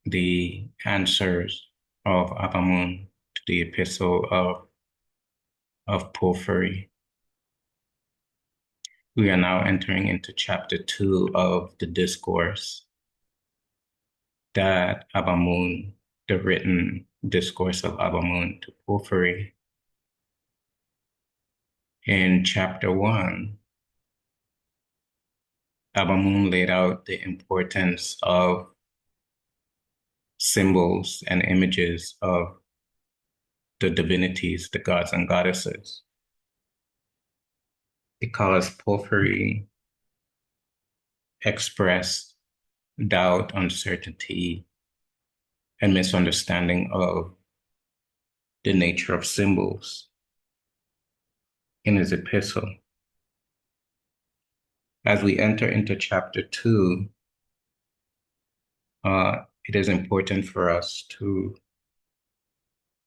the answers of Ab Amon to the epistle of Porphyry. We are now entering into chapter 2 of the discourse that Ab Amon, the written discourse of Ab Amon to Porphyry. In chapter 1, Ab Amon laid out the importance of symbols and images of the divinities, the gods and goddesses, because Porphyry expressed doubt, uncertainty, and misunderstanding of the nature of symbols in his epistle. As we enter into chapter 2, it is important for us to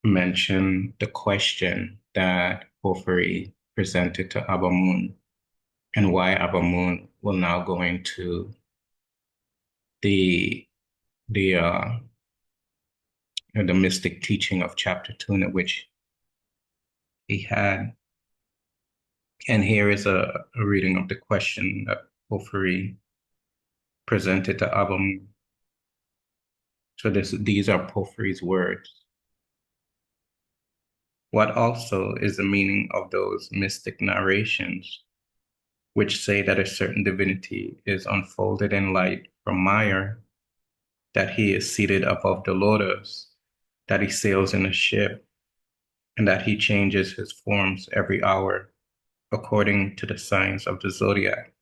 mention the question that Porphyry presented to Ab Amon and why Ab Amon will now go into the the uh, the mystic teaching of chapter 2, in which he had. And here is a reading of the question that Porphyry presented to Ab Amon. So these are Porphyry's words. What also is the meaning of those mystic narrations which say that a certain divinity is unfolded in light from mire, that he is seated above the lotus, that he sails in a ship, and that he changes his forms every hour according to the signs of the zodiac?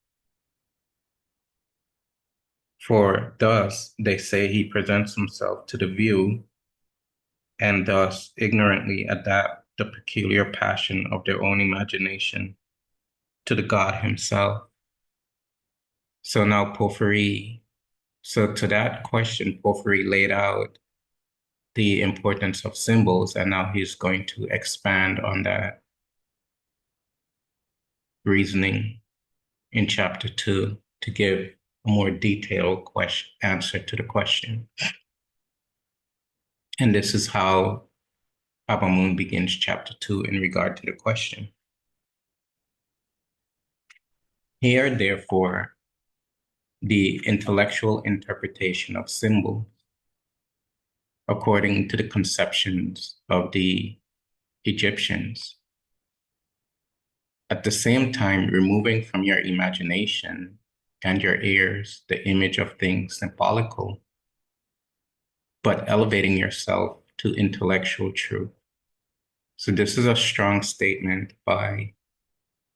For thus they say he presents himself to the view, and thus ignorantly adapt the peculiar passion of their own imagination to the God himself. So now so to that question, Porphyry laid out the importance of symbols, and now he's going to expand on that reasoning in chapter 2 to give a more detailed answer to the question. And this is how Ab Amon begins chapter 2 in regard to the question. Here, therefore, the intellectual interpretation of symbols according to the conceptions of the Egyptians. At the same time, removing from your imagination and your ears the image of things symbolical, but elevating yourself to intellectual truth. So this is a strong statement by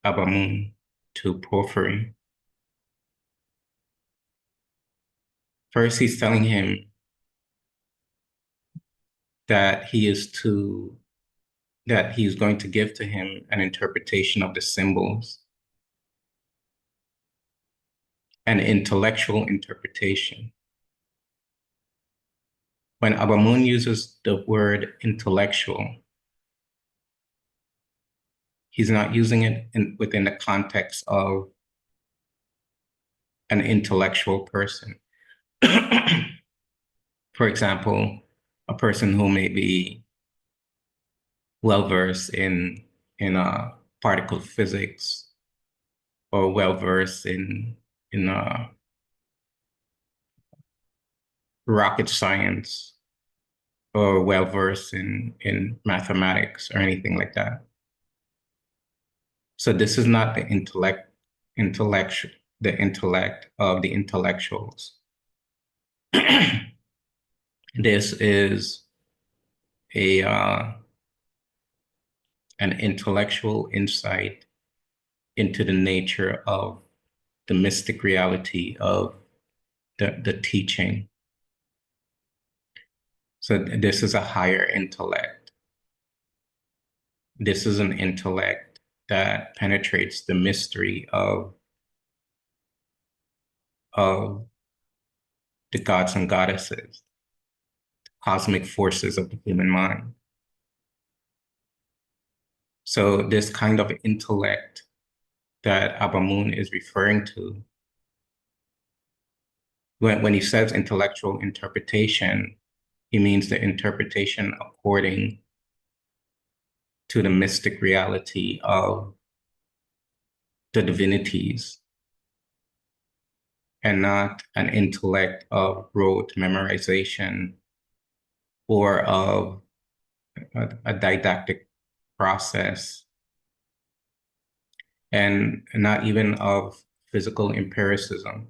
Ab Amon to Porphyry. First, he's telling him that he's going to give to him an interpretation of the symbols, an intellectual interpretation. When Ab Amon uses the word intellectual, he's not using it within the context of an intellectual person. For example, a person who may be well versed in particle physics, or well versed in rocket science, or well versed in mathematics or anything like that. So this is not the intellect of the intellectuals. This is a an intellectual insight into the nature of the mystic reality of the teaching. So this is a higher intellect. This is an intellect that penetrates the mystery of the gods and goddesses, cosmic forces of the human mind. So this kind of intellect that Ab Amon is referring to when he says intellectual interpretation, he means the interpretation according to the mystic reality of the divinities, and not an intellect of rote memorization or of a didactic process, and not even of physical empiricism.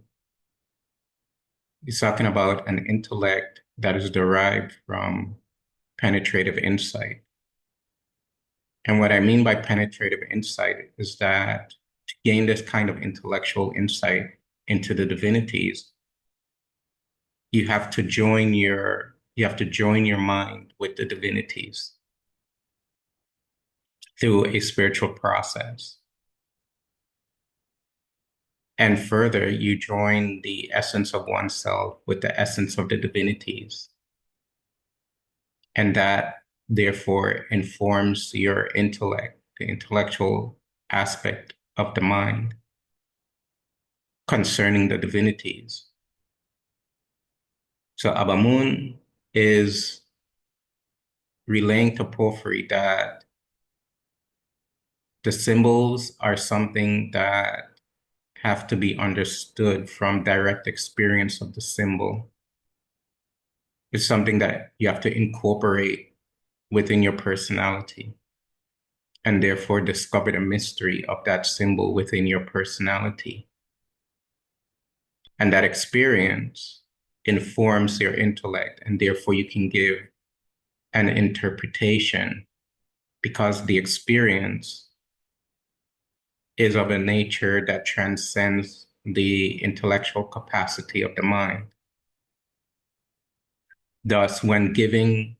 He's talking about an intellect that is derived from penetrative insight. And what I mean by penetrative insight is that to gain this kind of intellectual insight into the divinities, you have to join your mind with the divinities through a spiritual process. And further, you join the essence of oneself with the essence of the divinities. And that therefore informs your intellect, the intellectual aspect of the mind concerning the divinities. So Ab Amun is relaying to Porphyry that the symbols are something that have to be understood from direct experience of the symbol. It's something that you have to incorporate within your personality, and therefore discover the mystery of that symbol within your personality. And that experience informs your intellect, and therefore you can give an interpretation, because the experience is of a nature that transcends the intellectual capacity of the mind. Thus, when giving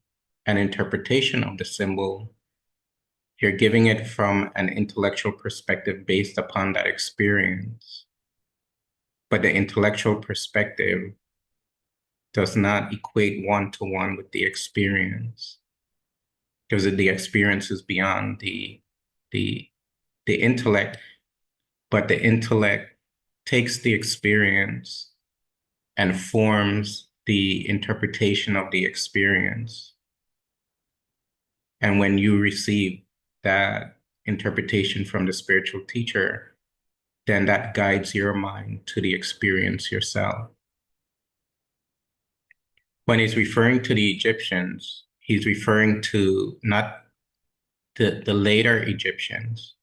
an interpretation of the symbol, you're giving it from an intellectual perspective based upon that experience. But the intellectual perspective does not equate one-to-one with the experience, because the experience is beyond the intellect, but the intellect takes the experience and forms the interpretation of the experience. And when you receive that interpretation from the spiritual teacher, then that guides your mind to the experience yourself. When he's referring to the Egyptians, he's referring to not the later Egyptians.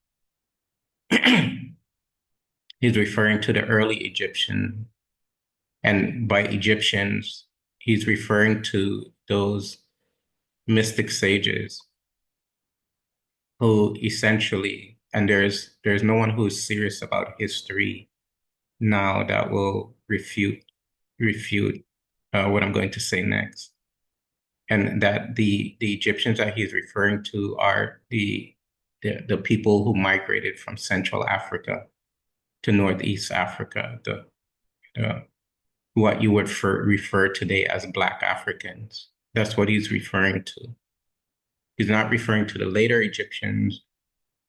He's referring to the early Egyptian. And by Egyptians, he's referring to those mystic sages who essentially, and there's no one who's serious about history now that will refute what I'm going to say next. And that the Egyptians that he's referring to are the people who migrated from Central Africa to Northeast Africa, the what you would refer today as Black Africans. That's what he's referring to. He's not referring to the later Egyptians,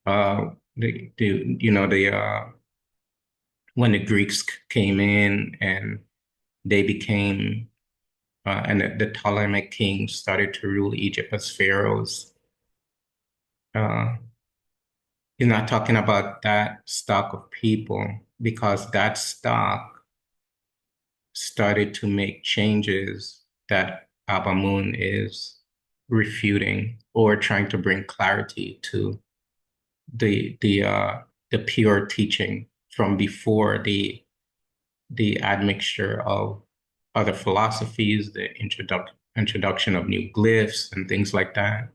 when the Greeks came in and they became, and the Ptolemaic kings started to rule Egypt as pharaohs. He's not talking about that stock of people, because that stock started to make changes that Ab Amun is refuting or trying to bring clarity to the pure teaching from before the admixture of other philosophies, the introduction of new glyphs and things like that.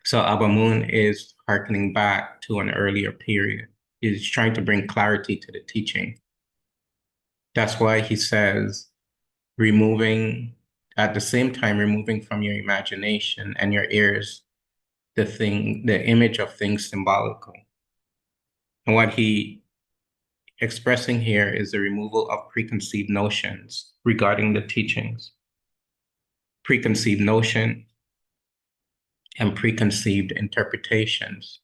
So Ab Amun is hearkening back to an earlier period. He's trying to bring clarity to the teaching. That's why he says, at the same time, removing from your imagination and your ears the image of things symbolical. And what he expressing here is the removal of preconceived notions regarding the teachings. Preconceived notion and preconceived interpretations.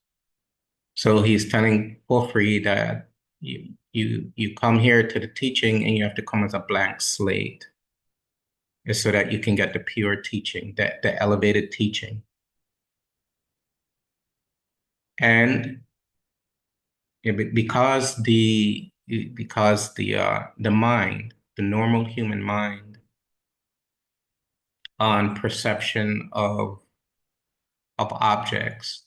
So he's telling Porphyry that You come here to the teaching and you have to come as a blank slate, so that you can get the pure teaching, the elevated teaching. And because the mind, the normal human mind, on perception of objects,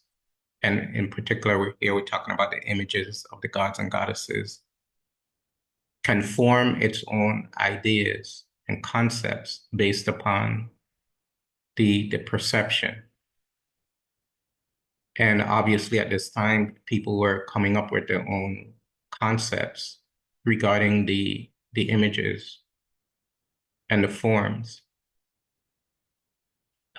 and in particular, we're talking about the images of the gods and goddesses, can form its own ideas and concepts based upon the perception. And obviously, at this time, people were coming up with their own concepts regarding the images and the forms.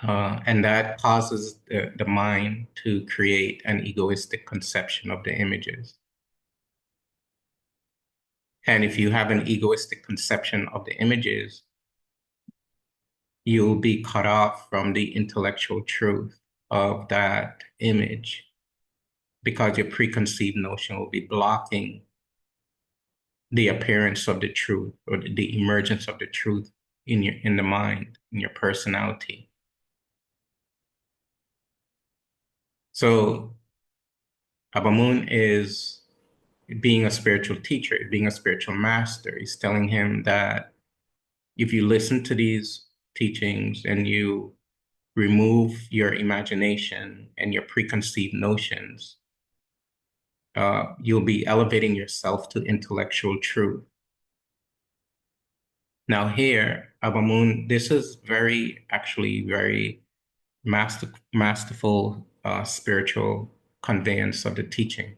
And that causes the mind to create an egoistic conception of the images. And if you have an egoistic conception of the images, you'll be cut off from the intellectual truth of that image, because your preconceived notion will be blocking the appearance of the truth, or the emergence of the truth in the mind, in your personality. So Abamun is being a spiritual teacher, being a spiritual master. He's telling him that if you listen to these teachings and you remove your imagination and your preconceived notions, you'll be elevating yourself to intellectual truth. Now here, Abamun, this is actually very masterful spiritual conveyance of the teaching,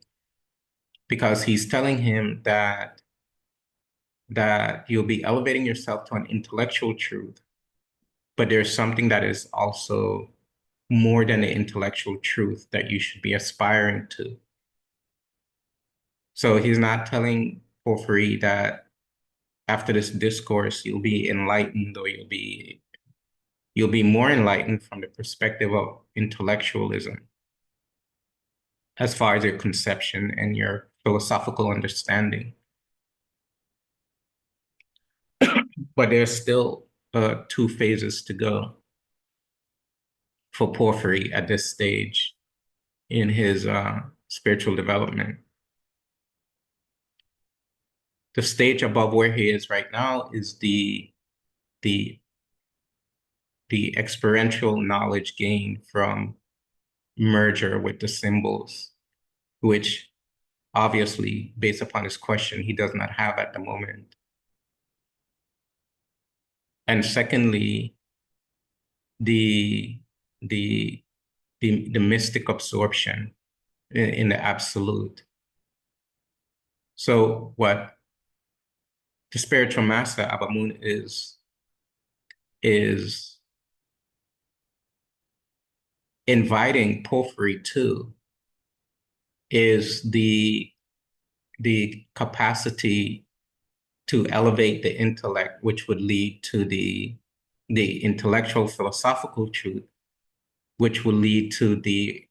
because he's telling him that you'll be elevating yourself to an intellectual truth, but there's something that is also more than the intellectual truth that you should be aspiring to. So he's not telling Porphyry that after this discourse you'll be enlightened, or you'll be more enlightened from the perspective of intellectualism, as far as your conception and your philosophical understanding. But there's still two phases to go for Porphyry at this stage in his spiritual development. The stage above where he is right now is the the experiential knowledge gained from merger with the symbols, which obviously, based upon his question, he does not have at the moment. And secondly, the the the mystic absorption in the absolute. So what the spiritual master Abamun is inviting Porphyry to is the capacity to elevate the intellect, which would lead to the intellectual philosophical truth, which will lead to the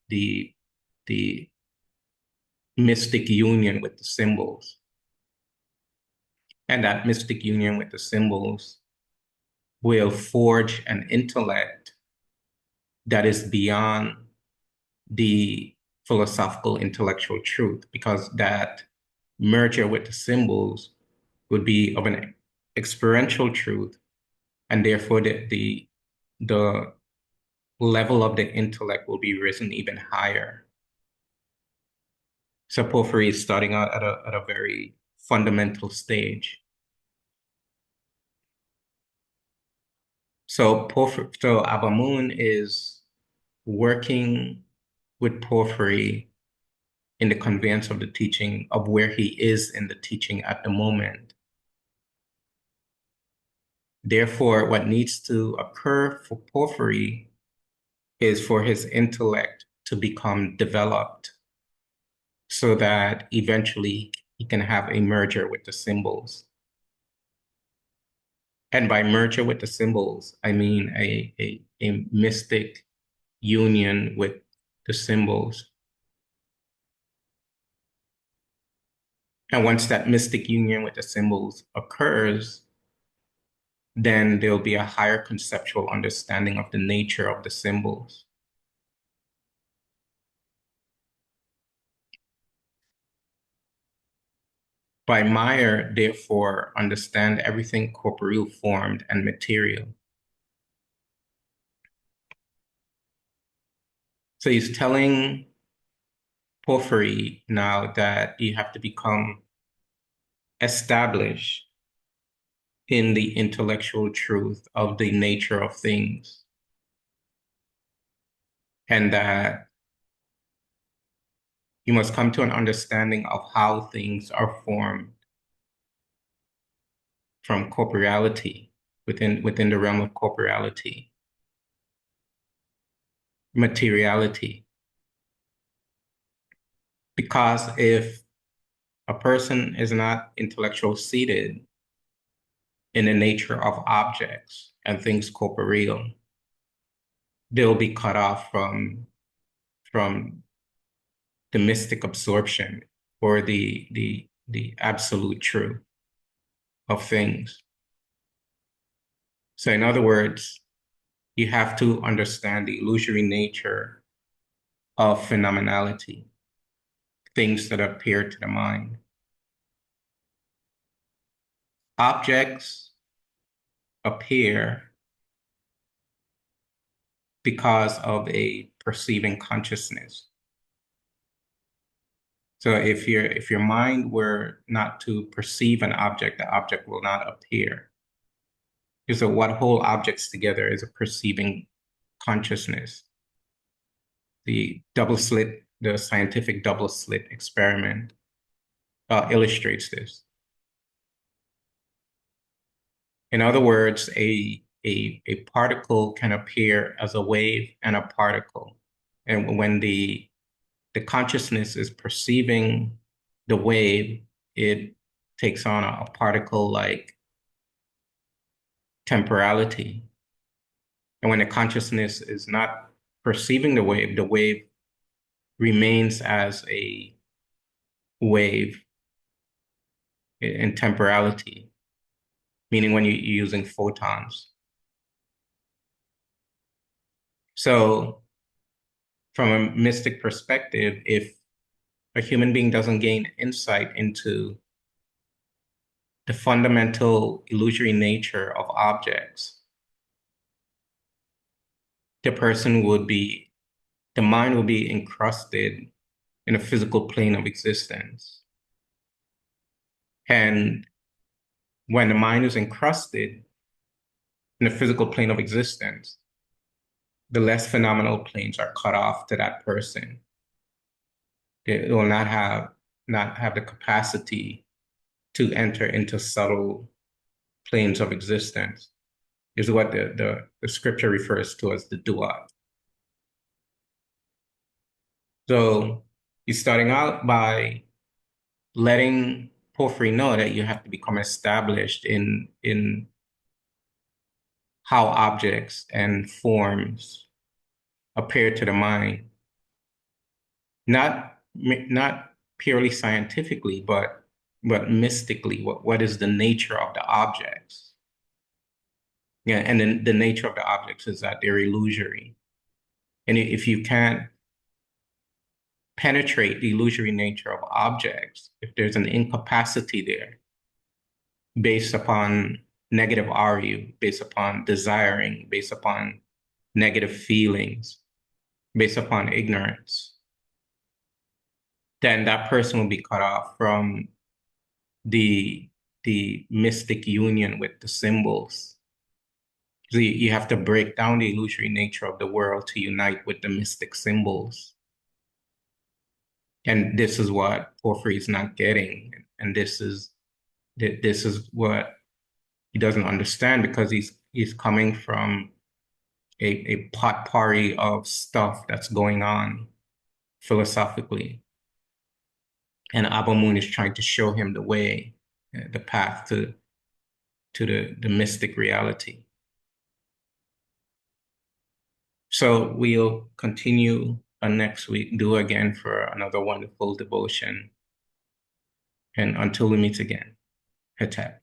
mystic union with the symbols. And that mystic union with the symbols will forge an intellect that is beyond the philosophical intellectual truth, because that merger with the symbols would be of an experiential truth, and therefore the level of the intellect will be risen even higher. So Porphyry is starting out at a very fundamental stage. So Abamun is working with Porphyry in the conveyance of the teaching of where he is in the teaching at the moment. Therefore, what needs to occur for Porphyry is for his intellect to become developed, so that eventually he can have a merger with the symbols. And by merger with the symbols, I mean a mystic union with the symbols. And once that mystic union with the symbols occurs, then there'll be a higher conceptual understanding of the nature of the symbols. By Meyer, therefore, understand everything corporeal formed and material. So he's telling Porphyry now that you have to become established in the intellectual truth of the nature of things, and that you must come to an understanding of how things are formed from corporeality, within the realm of corporeality, materiality. Because if a person is not intellectual seated in the nature of objects and things corporeal, they'll be cut off from the mystic absorption or the absolute truth of things. So in other words, you have to understand the illusory nature of phenomenality, things that appear to the mind. Objects appear because of a perceiving consciousness. So if your mind were not to perceive an object, the object will not appear. So what hold objects together is a perceiving consciousness. The scientific double slit experiment illustrates this. In other words, a particle can appear as a wave and a particle. And when the consciousness is perceiving the wave, it takes on a particle-like temporality. And when the consciousness is not perceiving the wave remains as a wave in temporality, meaning when you're using photons. So from a mystic perspective, if a human being doesn't gain insight into the fundamental illusory nature of objects, the mind will be encrusted in a physical plane of existence. And when the mind is encrusted in a physical plane of existence, the less phenomenal planes are cut off to that person. They will not have the capacity to enter into subtle planes of existence, is what the scripture refers to as the duat. So he's starting out by letting Porphyry know that you have to become established in how objects and forms appear to the mind, not purely scientifically, but mystically. What is the nature of the objects? Yeah, and then the nature of the objects is that they're illusory. And if you can't penetrate the illusory nature of objects, if there's an incapacity there based upon negative RU, based upon desiring, based upon negative feelings, based upon ignorance, then that person will be cut off from the mystic union with the symbols. So you have to break down the illusory nature of the world to unite with the mystic symbols. And this is what Porphyry is not getting. And this is what he doesn't understand, because he's coming from a potpourri of stuff that's going on philosophically. And Ab Amon is trying to show him the way, the path to the mystic reality. So we'll continue next week, do again for another wonderful devotion. And until we meet again, Hetep.